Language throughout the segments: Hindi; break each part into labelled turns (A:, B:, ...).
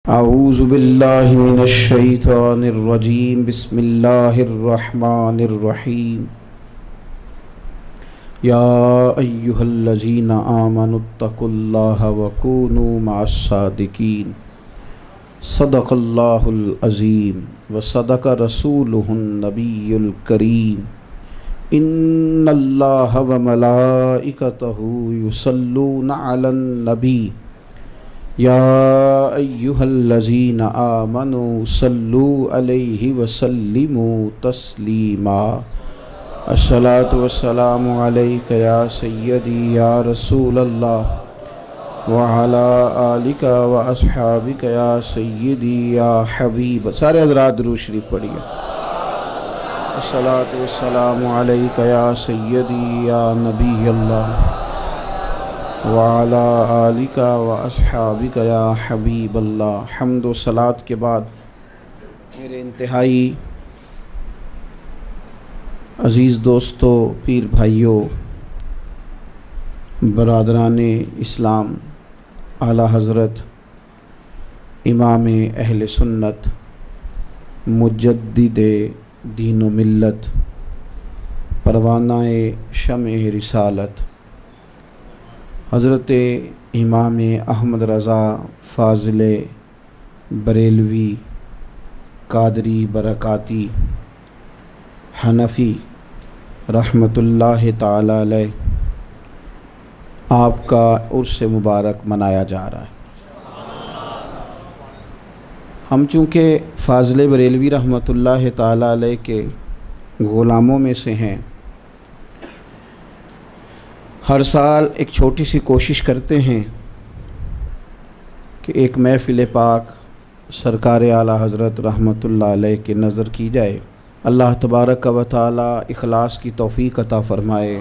A: औज़ु बिल्लाहि मिनश शैतानिर रजीम बिस्मिल्लाहिर रहमानिर रहीम या अय्युहल्लज़ीना आमनुत्तकुल्लाहा व कूनू मअस सादिकीन सदक़ल्लाहुल अज़ीम व सदक़ रसूलुहुन नबियुल करीम इन्नल्लाहा व मलाइकतहु युसल्लूना अलन नबी या अय्युहल्लज़ीना आमनू सल्लू अलैहि व सल्लिमू तस्लीमा अस्सलातु वस्सलामु अलैका या सय्यदी या रसूलल्लाह व अला आलिका व अस्हाबिका या सय्यदी या हबीब। सारे हज़रात दुरूद शरीफ पढ़िए। अस्सलातु वस्सलामु अलैका या सय्यदी या नबी अल्लाह व अला आलिका व अस्हाबिका या हबीब अल्लाह। हम्द व सलात के बाद मेरे इंतहाई अज़ीज़ दोस्तों, पीर भाइयों, बरादरान इस्लाम, आला हज़रत इमाम अहले सुन्नत मुजद्दिद दीन व मिल्लत परवानाए शम्अ रिसालत हज़रत इमाम अहमद रज़ा फ़ाज़िल बरेलवी कादरी बरकाती हनफ़ी रहमतुल्लाह ताला अलैह आपका उर्स मुबारक मनाया जा रहा है। हम चूँकि फ़ाज़िल बरेलवी रहमतुल्लाह ताला अलैह के ग़ुलामों में से हैं, हर साल एक छोटी सी कोशिश करते हैं कि एक महफ़िल पाक सरकार आला हज़रत रहमतुल्लाह अलैह के नज़र की जाए। अल्लाह तबारक व तआला इखलास की तौफ़ीक़ अता फ़रमाए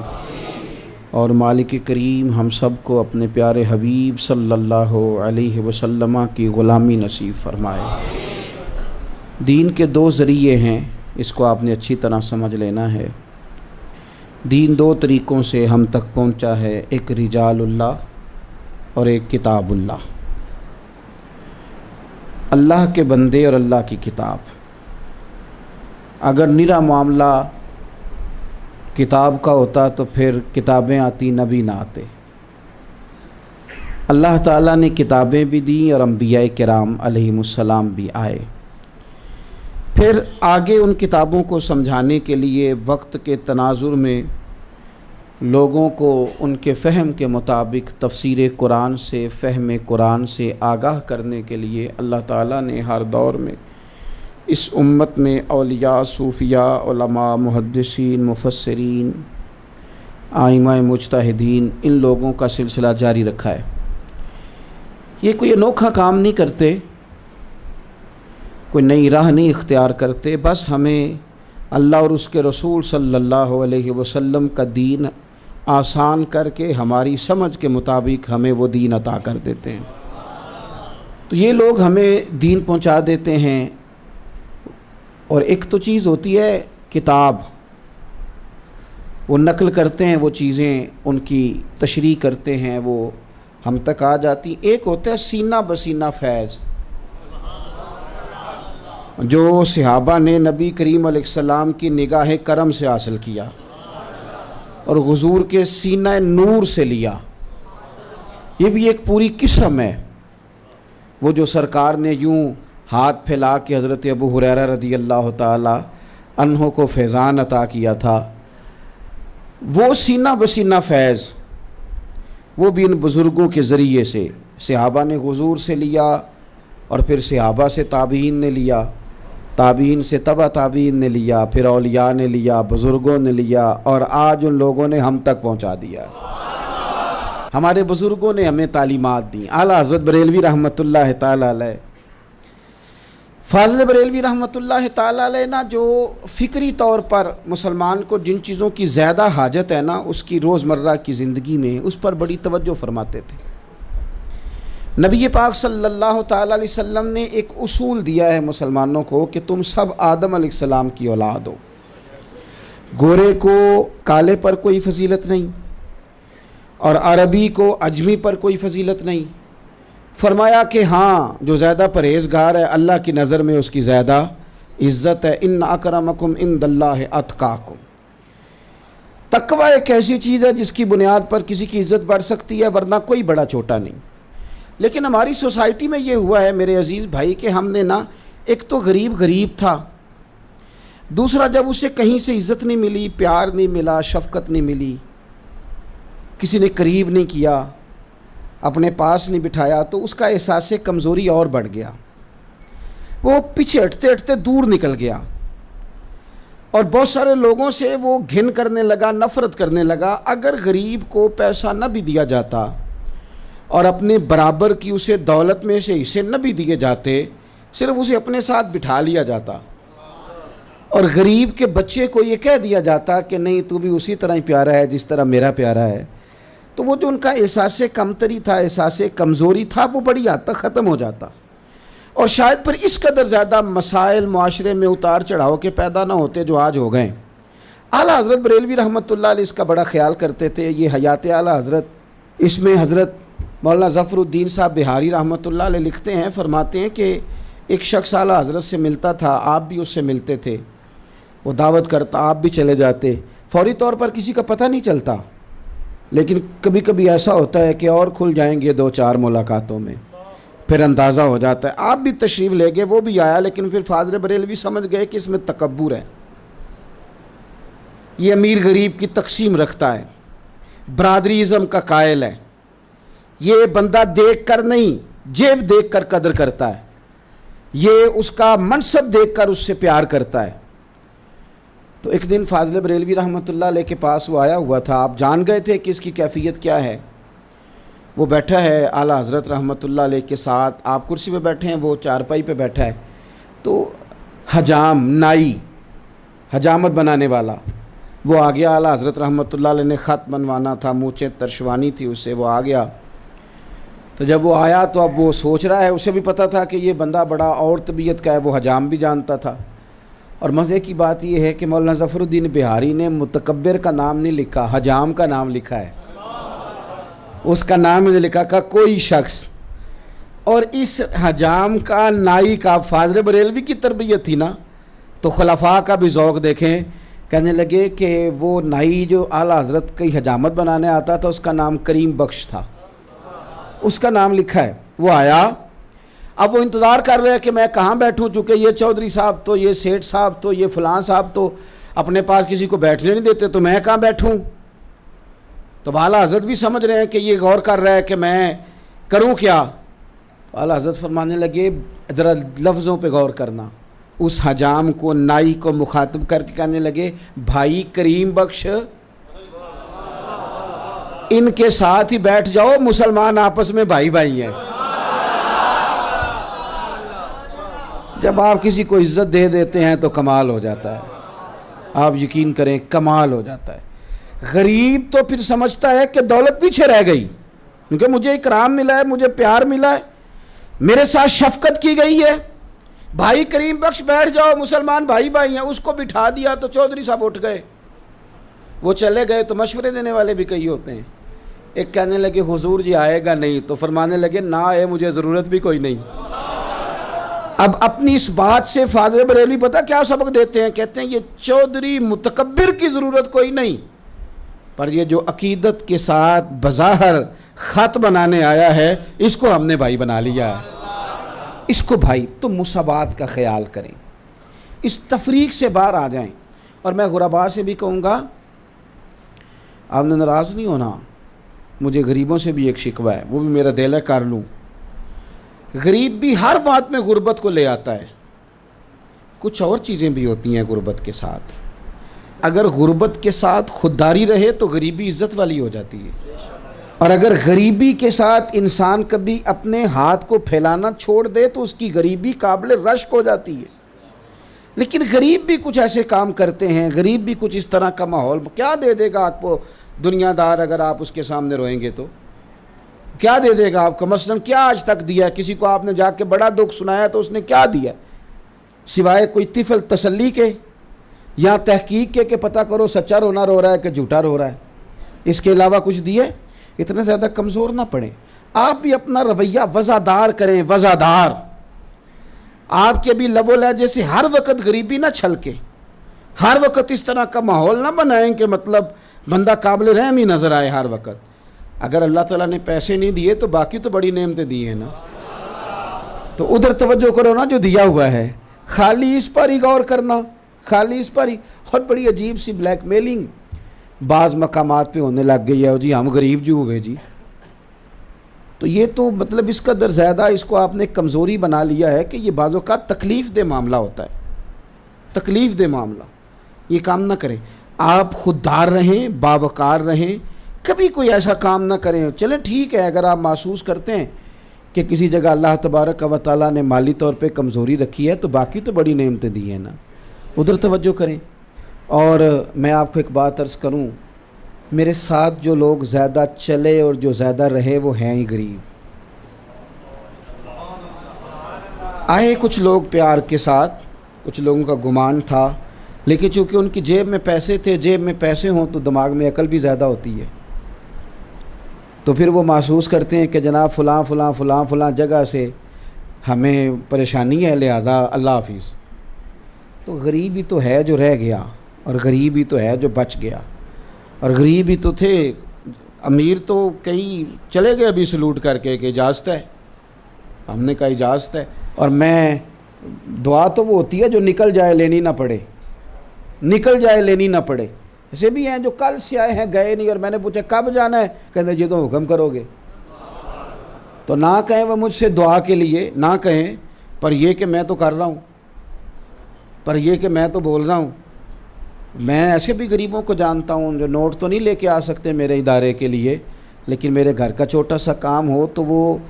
A: और मालिक करीम हम सब को अपने प्यारे हबीब सल्लल्लाहु अलैहि वसल्लम की ग़ुलामी नसीब फ़रमाए। दीन के दो ज़रिए हैं, इसको आपने अच्छी तरह समझ लेना है। दीन दो तरीक़ों से हम तक पहुँचा है, एक रिजालुल्लाह और एक किताबुल्लाह। अल्लाह के बंदे और अल्लाह की किताब। अगर निरा मामला किताब का होता तो फिर किताबें आती, नबी ना आते। अल्लाह ताला ने किताबें भी दी और अंबिया किराम अलैहिमुस्सलाम भी आए। फिर आगे उन किताबों को समझाने के लिए वक्त के तनाजुर में लोगों को उनके फ़हम के मुताबिक तफसीर कुरान से, फ़हम कुरान से आगाह करने के लिए अल्लाह ताला ने हर दौर में इस उम्मत में औलिया, सूफिया, उलमा, मुहद्दिसीन, मुफस्सिरीन, आइमा मुज्तहिदीन, इन लोगों का सिलसिला जारी रखा है। ये कोई अनोखा काम नहीं करते, कोई नई राह नहीं इख्तियार करते, बस हमें अल्लाह और उसके रसूल सल्लल्लाहु अलैहि वसल्लम का दीन आसान करके हमारी समझ के मुताबिक हमें वो दीन अता कर देते हैं। तो ये लोग हमें दीन पहुंचा देते हैं। और एक तो चीज़ होती है किताब, वो नकल करते हैं, वो चीज़ें उनकी तशरीह करते हैं, वो हम तक आ जाती। एक होता है सीना बसीना फैज़, जो सहाबा ने नबी करीम अलैहिस्सलाम की निगाह करम से हासिल किया और हुजूर के सीना नूर से लिया। ये भी एक पूरी किस्म है। वो जो सरकार ने यूँ हाथ फैला के हज़रत अबू हुरैरा रदी अल्लाह ताला अन्हो को फैज़ान अता किया था, वो सीना बसीना फैज़ वो भी इन बुज़ुर्गों के ज़रिए से सहाबा ने हुजूर से लिया और फिर सहाबा से ताबीन ने लिया, ताबीन से तबा ताबीन ने लिया, फिर औलिया ने लिया, बुज़ुर्गों ने लिया और आज उन लोगों ने हम तक पहुँचा दिया। हमारे बुज़ुर्गों ने हमें तालीमात दी। आला हज़रत बरेलवी रहमतुल्लाह ताला अलैह, फ़ाज़िल बरेलवी रहमतुल्लाह ताला अलैह ना, जो फ़िक्री तौर पर मुसलमान को जिन चीज़ों की ज़्यादा हाजत है ना उसकी रोज़मर्रा की ज़िंदगी में, उस पर बड़ी तवज्जो फरमाते थे। नबी पाक सल्लल्लाहु ताला अलैहि वसल्लम ने एक उसूल दिया है मुसलमानों को कि तुम सब आदम अलैहिस्सलाम की औलाद हो। गोरे को काले पर कोई फजीलत नहीं और अरबी को अजमी पर कोई फजीलत नहीं, फरमाया कि हाँ, जो ज़्यादा परहेज़गार है अल्लाह की नज़र में उसकी ज़्यादा इज़्ज़त है। इन्न अकरमकुम इंदल्लाहि अतकाकुम। तकवा एक ऐसी चीज़ है जिसकी बुनियाद पर किसी की इज़्ज़त बढ़ सकती है, वरना कोई बड़ा छोटा नहीं। लेकिन हमारी सोसाइटी में ये हुआ है मेरे अज़ीज़ भाई कि हमने ना, एक तो गरीब था, दूसरा जब उसे कहीं से इज़्ज़त नहीं मिली, प्यार नहीं मिला, शफ़क़त नहीं मिली, किसी ने करीब नहीं किया, अपने पास नहीं बिठाया, तो उसका एहसास कमज़ोरी और बढ़ गया। वो पीछे हटते हटते दूर निकल गया और बहुत सारे लोगों से वो घिन करने लगा, नफ़रत करने लगा। अगर गरीब को पैसा न भी दिया जाता और अपने बराबर की उसे दौलत में से हिस्से न भी दिए जाते, सिर्फ उसे अपने साथ बिठा लिया जाता और गरीब के बच्चे को ये कह दिया जाता कि नहीं, तू भी उसी तरह ही प्यारा है जिस तरह मेरा प्यारा है, तो वो जो उनका एहसास कमतरी था, एहसास कमज़ोरी था, वो बड़ी हद तक ख़त्म हो जाता। और शायद पर इस कदर ज़्यादा मसाइल माशरे में उतार चढ़ाव के पैदा ना होते जो आज हो गए। आला हज़रत बरेलवी रहमतुल्लाह अलैह इसका बड़ा ख्याल करते थे। ये हयात आला हज़रत, इसमें हज़रत मौलाना ज़फ़रुद्दीन साहब बिहारी रहमतुल्लाह अलैह लिखते हैं, फरमाते हैं कि एक शख्स आला हज़रत से मिलता था, आप भी उससे मिलते थे, वो दावत करता, आप भी चले जाते, फौरी तौर पर किसी का पता नहीं चलता, लेकिन कभी कभी ऐसा होता है कि और खुल जाएंगे 2-4 मुलाकातों में, फिर अंदाज़ा हो जाता है। आप भी तशरीफ़ ले गए, वो भी आया, लेकिन फिर फ़ाज़िल बरेलवी समझ गए कि इसमें तकब्बुर है, ये अमीर गरीब की तकसीम रखता है, बरादरीज़म का कायल है, ये बंदा देख कर नहीं, जेब देख कर कदर करता है, ये उसका मनसब देख कर उससे प्यार करता है। तो एक दिन फ़ाज़िल बरेलवी रहमतुल्लाह अलैह के पास वो आया हुआ था। आप जान गए थे कि इसकी कैफियत क्या है। वो बैठा है आला हज़रत रहमतुल्लाह अलैह के साथ, आप कुर्सी पे बैठे हैं, वो चारपाई पे बैठा है। तो हजाम, नाई, हजामत बनाने वाला, वो आ गया। आला हज़रत रहमतुल्लाह अलैह ने ख़त बनवाना था, मूँछें तरशवानी थी उससे, वो आ गया। तो जब वो आया तो अब वो सोच रहा है, उसे भी पता था कि ये बंदा बड़ा और तबीयत का है, वो हजाम भी जानता था। और मज़े की बात यह है कि मौलाना ज़फ़रुद्दीन बिहारी ने मुतकब्बिर का नाम नहीं लिखा, हजाम का नाम लिखा है। उसका नाम नहीं लिखा का कोई शख्स। और इस हजाम का, नाई का, फ़ाज़िल बरेलवी की तरबियत थी ना, तो खुलफ़ा का भी ज़ौक़ देखें। कहने लगे कि वो नाई जो आला हज़रत की हजामत बनाने आता था, उसका नाम करीम बख्श था, उसका नाम लिखा है। वो आया, अब वो इंतज़ार कर रहे हैं कि मैं कहाँ बैठूँ, चूँकि ये चौधरी साहब तो, ये सेठ साहब तो, ये फ़लाँ साहब तो अपने पास किसी को बैठने नहीं देते, तो मैं कहाँ बैठूँ। तो आला हज़रत भी समझ रहे हैं कि ये गौर कर रहा है कि मैं करूँ क्या। तो आला हज़रत फरमाने लगे, ज़रा लफ्ज़ों पे गौर करना। उस हजाम को, नाई को मुखातिब करके कहने लगे, भाई करीम बख्श, इनके साथ ही बैठ जाओ, मुसलमान आपस में भाई भाई हैं। जब आप किसी को इज्जत दे देते हैं तो कमाल हो जाता है, आप यकीन करें, कमाल हो जाता है। गरीब तो फिर समझता है कि दौलत पीछे रह गई, क्योंकि मुझे इकराम मिला है, मुझे प्यार मिला है, मेरे साथ शफकत की गई है, भाई करीम बख्श बैठ जाओ, मुसलमान भाई भाई हैं। उसको बिठा दिया तो चौधरी साहब उठ गए, वो चले गए। तो मशवरे देने वाले भी कई होते हैं। एक कहने लगे हुजूर जी आएगा नहीं, तो फरमाने लगे ना आए, मुझे ज़रूरत भी कोई नहीं। अब अपनी इस बात से फ़ाज़िल बरेलवी पता क्या सबक देते हैं, कहते हैं ये चौधरी मुतकब्बिर की ज़रूरत कोई नहीं, पर ये जो अकीदत के साथ बज़ाहिर ख़त बनाने आया है, इसको हमने भाई बना लिया है, इसको भाई। तो मुसावात का ख्याल करें, इस तफरीक से बाहर आ जाएं। और मैं गुरबा से भी कहूँगा, आपने नाराज़ नहीं होना, मुझे गरीबों से भी एक शिकवा है, वो भी मेरा दिल है, कर लूँ। गरीब भी हर बात में गुर्बत को ले आता है। कुछ और चीज़ें भी होती हैं गुर्बत के साथ। अगर गुर्बत के साथ खुददारी रहे तो गरीबी इज़्ज़त वाली हो जाती है, और अगर गरीबी के साथ इंसान कभी अपने हाथ को फैलाना छोड़ दे तो उसकी गरीबी काबिल रश्क हो जाती है। लेकिन गरीब भी कुछ ऐसे काम करते हैं, गरीब भी कुछ इस तरह का माहौल, क्या दे देगा आपको दुनियादार अगर आप उसके सामने रोएंगे तो क्या दे देगा आपको। मसलन क्या आज तक दिया, किसी को आपने जाके बड़ा दुख सुनाया तो उसने क्या दिया, सिवाय कोई तिफल तसल्ली के या तहकीक के पता करो सच्चा रोना रो रहा है कि झूठा रो रहा है, इसके अलावा कुछ दिए। इतने ज़्यादा कमज़ोर ना पड़े। आप भी अपना रवैया वज़ादार करें, वज़ादार। आपके भी लबो लहजे से हर वक्त गरीबी ना छलके, हर वक्त इस तरह का माहौल ना बनाएं कि मतलब बंदा काबिल रहम ही नज़र आए हर वक्त। अगर अल्लाह ताला ने पैसे नहीं दिए तो बाकी तो बड़ी नेमतें दी हैं ना, तो उधर तवज्जो करो ना जो दिया हुआ है, खाली इस पर ही गौर करना, खाली इस पर ही। और बड़ी अजीब सी ब्लैकमेलिंग बाज़ मकामात पे होने लग गई है, जी हम गरीब जो हुए जी। तो ये तो मतलब इस कदर ज़्यादा इसको आपने कमज़ोरी बना लिया है कि ये बाज़ों का तकलीफ़ दे मामला होता है, तकलीफ़ दे मामला। ये काम ना करें, आप खुददार रहें, बावकार रहें, कभी कोई ऐसा काम ना करें। चले ठीक है, अगर आप महसूस करते हैं कि किसी जगह अल्लाह तबारक व तआला ने माली तौर पे कमज़ोरी रखी है तो बाकी तो बड़ी नेमतें दी हैं ना, उधर तवज्जो करें। और मैं आपको एक बात अर्ज़ करूं, मेरे साथ जो लोग ज़्यादा चले और जो ज़्यादा रहे वो हैं ही गरीब। आए कुछ लोग प्यार के साथ, कुछ लोगों का गुमान था, लेकिन चूँकि उनकी जेब में पैसे थे, जेब में पैसे हों तो दिमाग में अकल भी ज़्यादा होती है, तो फिर वो महसूस करते हैं कि जनाब फ़लाँ फ़लाँ फ़लाँ फ़लाँ जगह से हमें परेशानी है, लिहाजा अल्लाह हाफिज़। तो गरीब ही तो है जो रह गया, और गरीब ही तो है जो बच गया, और गरीब ही तो थे। अमीर तो कई चले गए अभी सलूट करके कि इजाज़त है, हमने कहा इजाज़त है। और मैं दुआ तो वो होती है जो निकल जाए लेनी ना पड़े, निकल जाए लेनी ना पड़े। ऐसे भी हैं जो कल से आए हैं गए नहीं, और मैंने पूछा कब जाना है, कहते ये तो हुक्म करोगे। तो ना कहें वो मुझसे दुआ के लिए, ना कहें, पर यह कि मैं तो कर रहा हूँ, पर यह कि मैं तो बोल रहा हूँ। मैं ऐसे भी गरीबों को जानता हूँ जो नोट तो नहीं लेके आ सकते मेरे इदारे के लिए, लेकिन मेरे घर का छोटा सा काम हो तो वो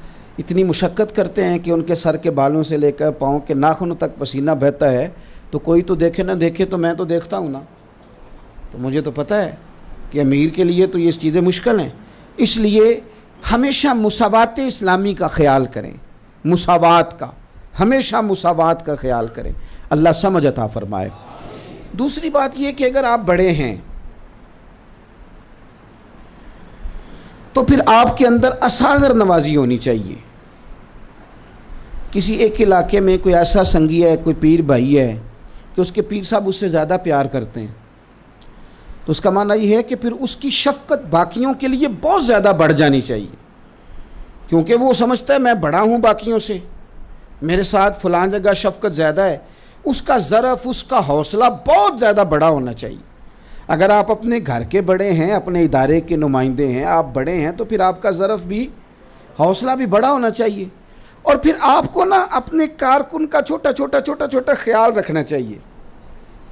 A: इतनी मुशक्क़त करते हैं कि उनके सर के बालों से लेकर पाँव के नाखूनों तक पसीना बहता है। तो कोई तो देखे ना देखे, तो मैं तो देखता हूँ ना, तो मुझे तो पता है कि अमीर के लिए तो ये चीज़ें मुश्किल हैं। इसलिए हमेशा मुसावात इस्लामी का ख्याल करें, मुसावात का, हमेशा मुसावात का ख्याल करें। अल्लाह समझ अता फरमाए। दूसरी बात यह कि अगर आप बड़े हैं तो फिर आपके अंदर असागर नवाजी होनी चाहिए। किसी एक इलाके में कोई ऐसा संगी है, कोई पीर भाई है कि उसके पीर साहब उससे ज़्यादा प्यार करते हैं, तो उसका माना यह है कि फिर उसकी शफ़क़त बाकियों के लिए बहुत ज़्यादा बढ़ जानी चाहिए, क्योंकि वो समझता है मैं बड़ा हूँ बाकियों से, मेरे साथ फ़लाँ जगह शफ़क़त ज़्यादा है। उसका ज़रफ़, उसका हौसला बहुत ज़्यादा बड़ा होना चाहिए। अगर आप अपने घर के बड़े हैं, अपने इदारे के नुमाइंदे हैं, आप बड़े हैं, तो फिर आपका ज़रफ़ भी, हौसला भी बड़ा होना चाहिए। और फिर आपको ना अपने कारकुन का छोटा छोटा छोटा छोटा ख्याल रखना चाहिए।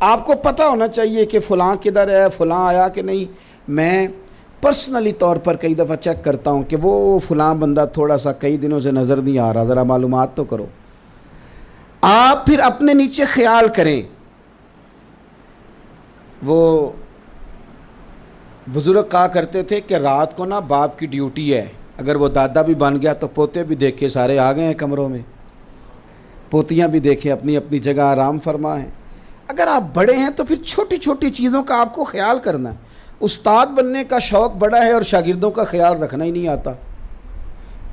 A: आपको पता होना चाहिए कि फ़लाँ किधर है, फ़लाँ आया कि नहीं। मैं पर्सनली तौर पर कई दफ़ा चेक करता हूँ कि वो फ़लाँ बंदा थोड़ा सा कई दिनों से नज़र नहीं आ रहा, ज़रा मालूमात तो करो। आप फिर अपने नीचे ख्याल करें। वो बुज़ुर्ग कहा करते थे कि रात को ना बाप की ड्यूटी है, अगर वो दादा भी बन गया तो पोते भी देखे, सारे आ गए हैं कमरों में, पोतियाँ भी देखें, अपनी अपनी जगह आराम फरमा है। अगर आप बड़े हैं तो फिर छोटी छोटी चीज़ों का आपको ख्याल करना है। उस्ताद बनने का शौक़ बड़ा है और शागिर्दों का ख्याल रखना ही नहीं आता।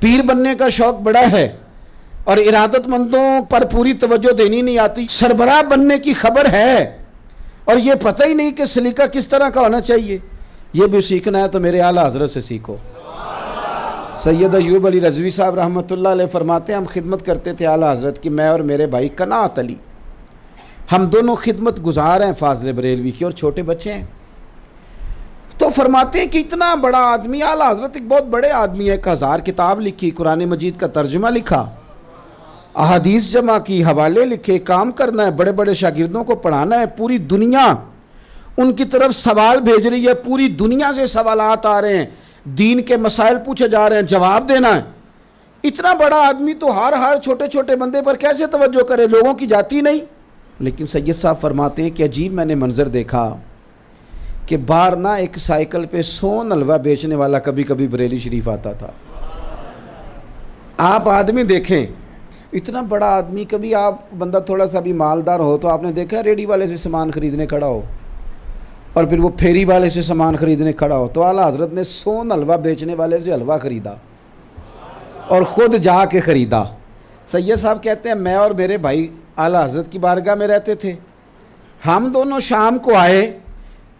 A: पीर बनने का शौक़ बड़ा है और इरादतमंदों पर पूरी तवज्जो देनी नहीं आती। सरबराह बनने की खबर है और ये पता ही नहीं कि सलीका किस तरह का होना चाहिए। ये भी सीखना है तो मेरे आला हज़रत से सीखो। सैयद अयूब अली रज़वी साहब रहमतुल्लाह अलैह फरमाते हैं, हम खिदमत करते थे आला हज़रत की, मैं और मेरे भाई कनात अली, हम दोनों खिदमत गुजार हैं फाज़िल बरेलवी की, और छोटे बच्चे हैं। तो फरमाते हैं कि इतना बड़ा आदमी, आला हज़रत एक बहुत बड़े आदमी है, 1000 किताब लिखी, कुरान मजीद का तर्जुमा लिखा, अहादीस जमा की, हवाले लिखे, काम करना है, बड़े बड़े शागिर्दों को पढ़ाना है, पूरी दुनिया उनकी तरफ सवाल भेज रही है, पूरी दुनिया से सवालात आ रहे हैं, दीन के मसाइल पूछे जा रहे हैं, जवाब देना है। इतना बड़ा आदमी तो हर छोटे छोटे बंदे पर कैसे तवज्जो करे, लोगों की जाती नहीं। लेकिन सैयद साहब फरमाते हैं कि अजीब मैंने मंजर देखा कि बाहर ना एक साइकिल पे सोन हलवा बेचने वाला कभी कभी बरेली शरीफ आता था। आप आदमी देखें, इतना बड़ा आदमी, कभी आप बंदा थोड़ा सा भी मालदार हो तो आपने देखा रेडी वाले से सामान खरीदने खड़ा हो और फिर वो फेरी वाले से सामान खरीदने खड़ा हो, तो आला हज़रत ने सोन हलवा बेचने वाले से हलवा ख़रीदा। और ख़ुद जा के ख़रीदा। सैयद साहब कहते हैं मैं और मेरे भाई आला हज़रत की बारगाह में रहते थे। हम दोनों शाम को आए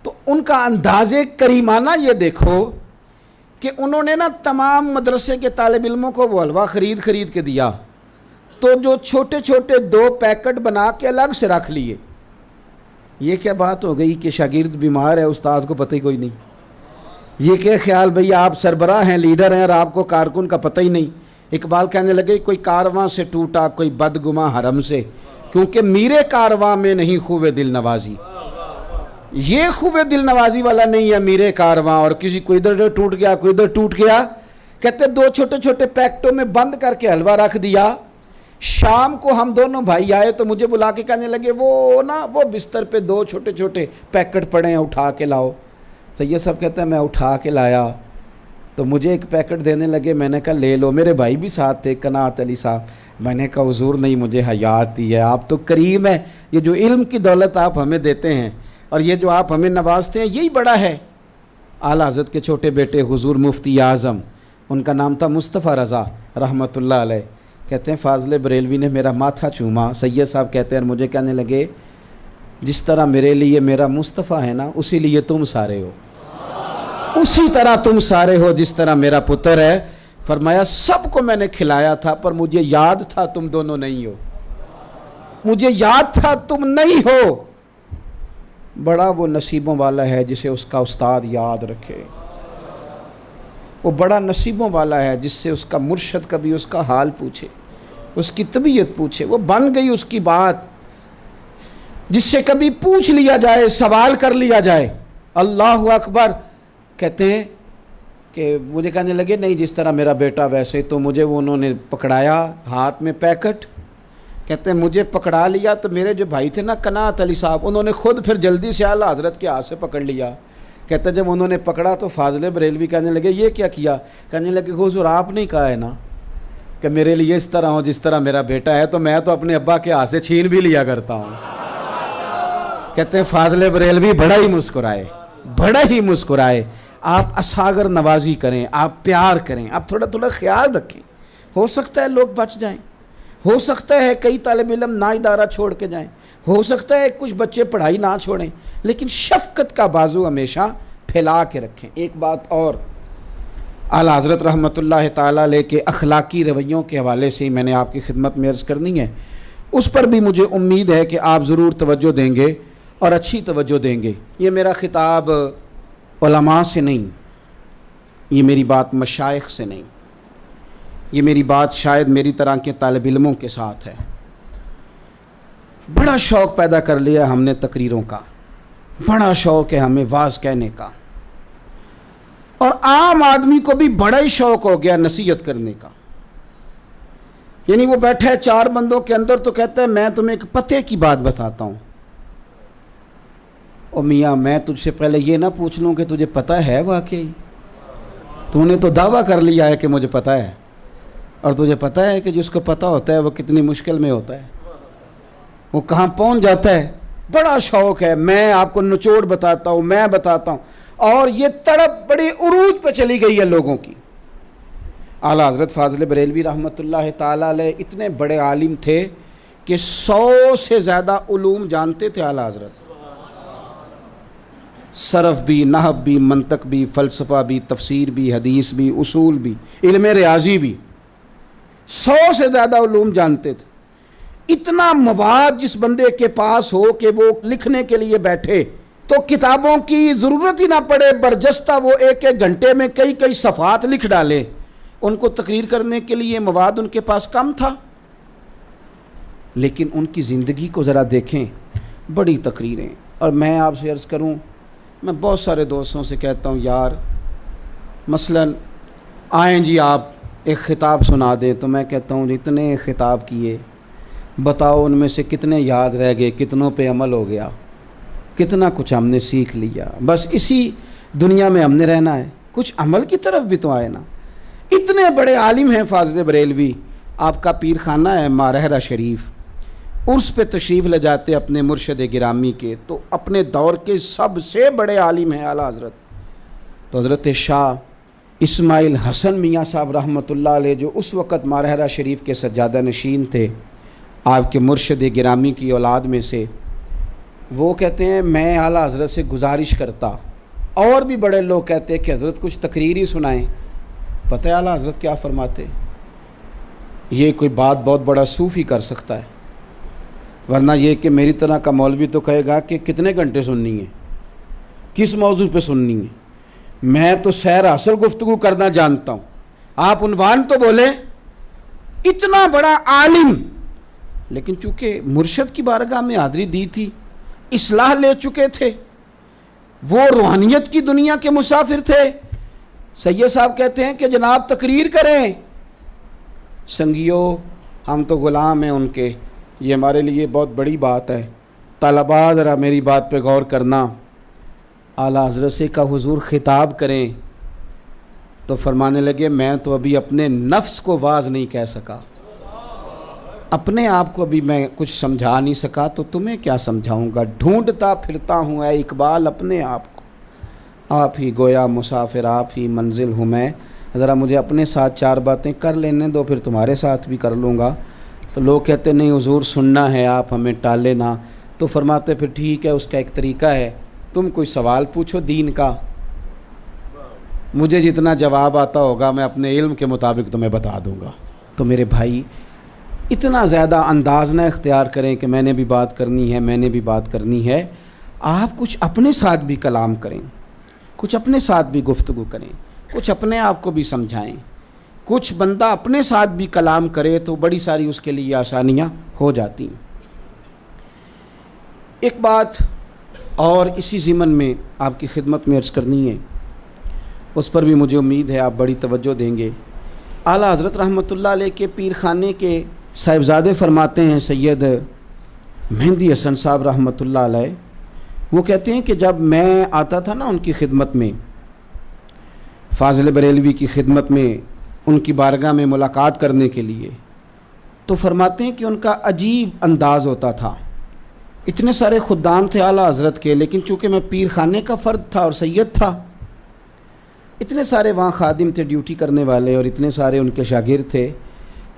A: तो उनका अंदाज़े करीमाना ये देखो कि उन्होंने ना तमाम मदरसे के तालिब इल्मों को वो हलवा ख़रीद के दिया, तो जो छोटे छोटे 2 पैकेट बना के अलग से रख लिए। ये क्या बात हो गई कि शागिर्द बीमार है, उस्ताद को पता ही कोई नहीं। ये क्या ख्याल भैया, आप सरबराह हैं, लीडर हैं और आपको कारकुन का पता ही नहीं। इकबाल कहने लगे कोई कारवां से टूटा कोई बदगुमा हरम से, क्योंकि मेरे कारवां में नहीं खूबे दिल नवाजी। ये खूबे दिल नवाजी वाला नहीं है मेरे कारवां, और किसी को इधर टूट गया कोई इधर टूट गया। कहते 2 छोटे छोटे पैकेटों में बंद करके हलवा रख दिया। शाम को हम दोनों भाई आए तो मुझे बुला के कहने लगे वो बिस्तर पे 2 छोटे छोटे पैकेट पड़े हैं, उठा के लाओ। सैयद साहब कहते हैं मैं उठा के लाया तो मुझे एक पैकेट देने लगे। मैंने कहा ले लो। मेरे भाई भी साथ थे, कनात अली साहब। मैंने कहा हुजूर नहीं, मुझे हयात ही है, आप तो करीम है। ये जो इल्म की दौलत आप हमें देते हैं और ये जो आप हमें नवाजते हैं, यही बड़ा है। आला हज़रत के छोटे बेटे हुजूर मुफ्ती आज़म, उनका नाम था मुस्तफ़ा रज़ा रहमतुल्लाह अलैह, कहते हैं फ़ाज़िल बरेलवी ने मेरा माथा चूमा। सैयद साहब कहते हैं मुझे कहने लगे जिस तरह मेरे लिए मेरा मुस्तफ़ा है ना, उसी लिए तुम सारे हो, उसी तरह तुम सारे हो जिस तरह मेरा पुत्र है। फरमाया सबको मैंने खिलाया था पर मुझे याद था तुम दोनों नहीं हो, मुझे याद था तुम नहीं हो। बड़ा वो नसीबों वाला है जिसे उसका उस्ताद याद रखे, वो बड़ा नसीबों वाला है जिससे उसका मुर्शद कभी उसका हाल पूछे, उसकी तबीयत पूछे। वो बन गई उसकी बात जिससे कभी पूछ लिया जाए, सवाल कर लिया जाए। अल्लाह अकबर। कहते हैं कि मुझे कहने लगे नहीं जिस तरह मेरा बेटा वैसे, तो मुझे वो उन्होंने पकड़ाया हाथ में पैकेट। कहते हैं मुझे पकड़ा लिया तो मेरे जो भाई थे ना कनात अली साहब, उन्होंने खुद फिर जल्दी से आला हज़रत के हाथ से पकड़ लिया। कहते जब उन्होंने पकड़ा तो फ़ाज़िल बरेलवी कहने लगे ये क्या किया? कहने लगे हुज़ूर आपने कहा है ना कि मेरे लिए इस तरह हो जिस तरह मेरा बेटा है, तो मैं तो अपने अब्बा के हाथ से छीन भी लिया करता हूँ। कहते हैं फ़ाज़िल बरेलवी बड़ा ही मुस्कुराए, बड़ा ही मुस्कुराए। आप असागर नवाजी करें, आप प्यार करें, आप थोड़ा थोड़ा ख्याल रखें। हो सकता है लोग बच जाएं, हो सकता है कई तालिब इल्म ना इदारा छोड़ के जाएं, हो सकता है कुछ बच्चे पढ़ाई ना छोड़ें, लेकिन शफ़क़त का बाजू हमेशा फैला के रखें। एक बात और, आला हज़रत रहमतुल्लाह ताला अलैह के अखलाकी रवैयों के हवाले से ही मैंने आपकी खिदमत में अर्ज़ करनी है। उस पर भी मुझे उम्मीद है कि आप ज़रूर तवज्जो देंगे और अच्छी तवज्जो देंगे। ये मेरा खिताब उलमा से नहीं, ये मेरी बात मशाइख से नहीं, ये मेरी बात शायद मेरी तरह के तालिब इल्मों के साथ है। बड़ा शौक़ पैदा कर लिया हमने तकरीरों का, बड़ा शौक़ है हमें वाज़ कहने का, और आम आदमी को भी बड़ा ही शौक़ हो गया नसीहत करने का। यानी वो बैठा है 4 बंदों के अंदर तो कहता है मैं तुम्हें एक पते की बात बताता हूँ। ओ मियाँ मैं तुझसे पहले ये ना पूछ लूँ कि तुझे पता है वाकई? तूने तो दावा कर लिया है कि मुझे पता है, और तुझे पता है कि जिसको पता होता है वो कितनी मुश्किल में होता है, वो कहाँ पहुँच जाता है। बड़ा शौक़ है, मैं आपको निचोड़ बताता हूँ, मैं बताता हूँ। और ये तड़प बड़ी उरूज पे चली गई है लोगों की। आला हज़रत फ़ाज़िल बरेलवी रहमतुल्लाह ताला अलैह इतने बड़े आलिम थे कि 100 से ज़्यादा उलूम जानते थे आला हज़रत। सरफ़ भी, नहव भी, मंतक भी, फ़लसफ़ा भी, तफसीर भी, हदीस भी, उसूल भी, इल्म रियाजी भी, 100 से ज़्यादा उलूम जानते थे। इतना मवाद जिस बंदे के पास हो कि वो लिखने के लिए बैठे तो किताबों की ज़रूरत ही ना पड़े, बरजस्ता वो एक एक घंटे में कई कई सफ़ात लिख डाले। उनको तकरीर करने के लिए मवाद उनके पास कम था, लेकिन उनकी ज़िंदगी को ज़रा देखें, बड़ी तकरीरें। और मैं आपसे अर्ज़ करूं, मैं बहुत सारे दोस्तों से कहता हूं यार मसलन आएँ जी आप एक ख़िताब सुना दें, तो मैं कहता हूँ इतने ख़िताब किए, बताओ उनमें से कितने याद रह गए, कितनों पे अमल हो गया, कितना कुछ हमने सीख लिया। बस इसी दुनिया में हमने रहना है, कुछ अमल की तरफ भी तो आए ना। इतने बड़े आलिम हैं फ़ाज़िल बरेलवी, आपका पीर खाना है मारहरा शरीफ, उर्स पे तशरीफ़ ले जाते अपने मुर्शद गिरामी के, तो अपने दौर के सबसे बड़े आलिम हैं आला हज़रत। तो हज़रत शाह इस्माइल हसन मियाँ साहब रहमतुल्लाह अलैह, जो उस वक़्त मारहरा शरीफ के सज्जादा नशीन थे, आपके मुर्शिद गिरामी की औलाद में से, वो कहते हैं मैं आला हज़रत से गुजारिश करता, और भी बड़े लोग कहते हैं कि हज़रत कुछ तकरीर ही सुनाएं। पता है आला हज़रत क्या फरमाते, ये कोई बात बहुत बड़ा सूफ़ी कर सकता है, वरना ये कि मेरी तरह का मौलवी तो कहेगा कि कितने घंटे सुननी है, किस मौजू पे सुननी है। मैं तो सैर हासिल गुफ्तगू करना जानता हूँ, आप उन्वान तो बोले, इतना बड़ा आलिम, लेकिन चूँकि मुर्शद की बारगाह में हाज़री दी थी, इस्लाह ले चुके थे, वो रूहानियत की दुनिया के मुसाफिर थे। सैयद साहब कहते हैं कि जनाब तकरीर करें। संगियों, हम तो ग़ुलाम हैं उनके, ये हमारे लिए बहुत बड़ी बात है। तलबा ज़रा मेरी बात पे गौर करना। आला हज़रत से का हुजूर ख़िताब करें तो फरमाने लगे, मैं तो अभी अपने नफ्स को वाज नहीं कह सका, अपने आप को अभी मैं कुछ समझा नहीं सका, तो तुम्हें क्या समझाऊंगा। ढूंढता फिरता हूँ ऐ इकबाल अपने आप को, आप ही गोया मुसाफिर, आप ही मंजिल हूँ मैं। ज़रा मुझे अपने साथ चार बातें कर लेने दो, फिर तुम्हारे साथ भी कर लूँगा। तो लोग कहते नहीं हुजूर सुनना है, आप हमें टाले ना। तो फरमाते फिर ठीक है, उसका एक तरीका है, तुम कोई सवाल पूछो दीन का, मुझे जितना जवाब आता होगा मैं अपने इल्म के मुताबिक तुम्हें बता दूँगा। तो मेरे भाई, इतना ज़्यादा अंदाज न इख्तियार करें कि मैंने भी बात करनी है, मैंने भी बात करनी है। आप कुछ अपने साथ भी कलाम करें, कुछ अपने साथ भी गुफ्तगू करें, कुछ अपने आप को भी समझाएं। कुछ बंदा अपने साथ भी कलाम करे तो बड़ी सारी उसके लिए आसानियाँ हो जाती हैं। एक बात और इसी ज़िमन में आपकी खिदमत में अर्ज़ करनी है, उस पर भी मुझे उम्मीद है आप बड़ी तवज्जो देंगे। आला हज़रत रहमतुल्लाह अलैह के पीर खाने के साहिबजादे फरमाते हैं सैयद मेहंदी हसन साहब रहमतुल्लाह अलैह, वो कहते हैं कि जब मैं आता था ना उनकी खिदमत में, फाज़िल बरेलवी की खिदमत में, उनकी बारगाह में मुलाकात करने के लिए, तो फरमाते हैं कि उनका अजीब अंदाज़ होता था। इतने सारे खुद्दाम थे आला हज़रत के, लेकिन चूँकि मैं पीर खाने का फ़र्द था और सैयद था, इतने सारे वहाँ खादिम थे ड्यूटी करने वाले, और इतने सारे उनके शागिर्द थे,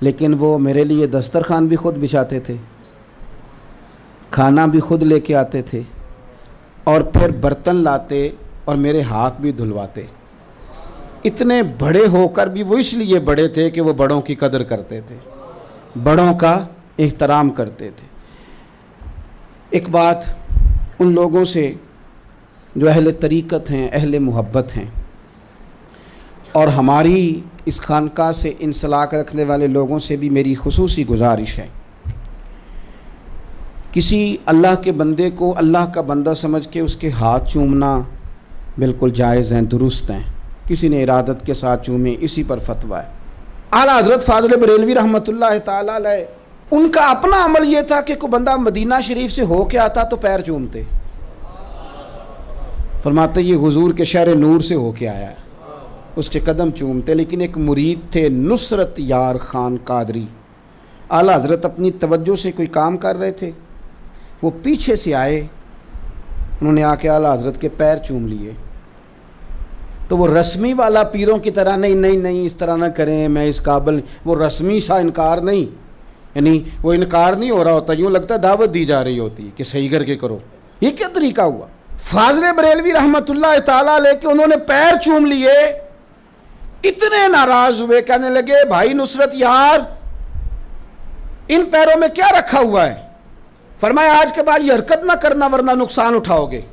A: लेकिन वो मेरे लिए दस्तरखान भी ख़ुद बिछाते थे, खाना भी ख़ुद लेके आते थे, और फिर बर्तन लाते और मेरे हाथ भी धुलवाते। इतने बड़े होकर भी वो इसलिए बड़े थे कि वो बड़ों की कदर करते थे, बड़ों का एहतराम करते थे। एक बात उन लोगों से जो अहले तरीक़त हैं, अहले मोहब्बत हैं, और हमारी इस खानका से इंसलाक रखने वाले लोगों से भी मेरी खुसूसी गुजारिश है, किसी अल्लाह के बंदे को अल्लाह का बंदा समझ के उसके हाथ चूमना बिल्कुल जायज़ हैं, दुरुस्त हैं। किसी ने इरादत के साथ चूमे, इसी पर फतवा है। आला हज़रत फाज़िल बरेलवी रहमतुल्लाह ताला अलैह, उनका अपना अमल ये था कि कोई बंदा मदीना शरीफ से हो के आता तो पैर चूमते, फरमाते ये हुजूर के शहर नूर से हो के आया है, उसके कदम चूमते। लेकिन एक मुरीद थे नुसरत यार ख़ान कादरी, आला हज़रत अपनी तवज्जो से कोई काम कर रहे थे, वो पीछे से आए, उन्होंने आके आला हज़रत के पैर चूम लिए। तो वो रस्मी वाला पीरों की तरह नहीं नहीं नहीं इस तरह ना करें, मैं इस काबिल, वो रस्मी सा इनकार नहीं, यानी वो इनकार नहीं हो रहा होता, यूँ लगता है दावत दी जा रही होती कि सही करके करो। ये क्या तरीका हुआ। फाज़िल बरेलवी रहमतुल्लाह ताला अलैह के उन्होंने पैर चूम लिए, इतने नाराज हुए, कहने लगे भाई नुसरत यार, इन पैरों में क्या रखा हुआ है। फरमाया आज के बाद ये हरकत ना करना वरना नुकसान उठाओगे।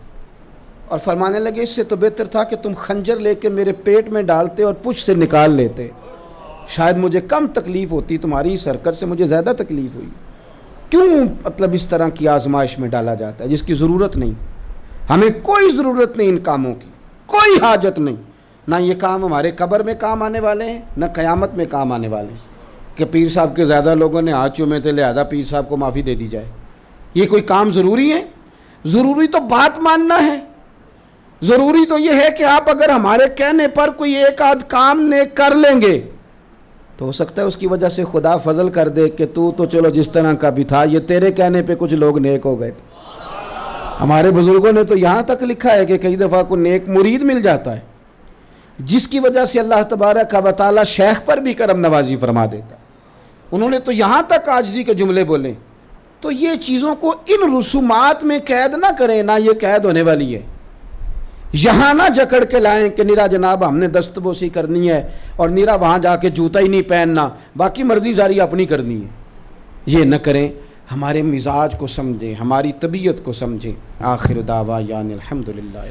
A: और फरमाने लगे इससे तो बेहतर था कि तुम खंजर लेके मेरे पेट में डालते और पुछ से निकाल लेते, शायद मुझे कम तकलीफ़ होती, तुम्हारी इस हरकत से मुझे ज़्यादा तकलीफ़ हुई। क्यों मतलब इस तरह की आजमाइश में डाला जाता है जिसकी ज़रूरत नहीं। हमें कोई ज़रूरत नहीं इन कामों की, कोई हाजत नहीं। ना ये काम हमारे कब्र में काम आने वाले हैं, ना क़यामत में काम आने वाले हैं कि पीर साहब के ज़्यादा लोगों ने हाथ चूमे थे लिहाजा पीर साहब को माफ़ी दे दी जाए। ये कोई काम ज़रूरी है? ज़रूरी तो बात मानना है। ज़रूरी तो ये है कि आप अगर हमारे कहने पर कोई एक आध काम ने कर लेंगे तो हो सकता है उसकी वजह से खुदा फजल कर दे कि तू तो चलो जिस तरह का भी था, ये तेरे कहने पे कुछ लोग नेक हो गए। हमारे बुजुर्गों ने तो यहाँ तक लिखा है कि कई दफ़ा को नेक मुरीद मिल जाता है। जिसकी वजह से अल्लाह तबारक व तआला शेख पर भी करम नवाजी फरमा देता। उन्होंने तो यहाँ तक आजिज़ी के जुमले बोले। तो ये चीज़ों को इन रसूमात में कैद ना करें, ना ये कैद होने वाली है। यहाँ ना जकड़ के लाएं कि निरा जनाब हमने दस्तबोसी करनी है और निरा वहाँ जाके जूता ही नहीं पहनना, बाकी मर्जी जारी अपनी करनी है। ये न करें, हमारे मिजाज को समझें, हमारी तबीयत को समझें। आखिर दावा यानी अल्हम्दुलिल्लाह।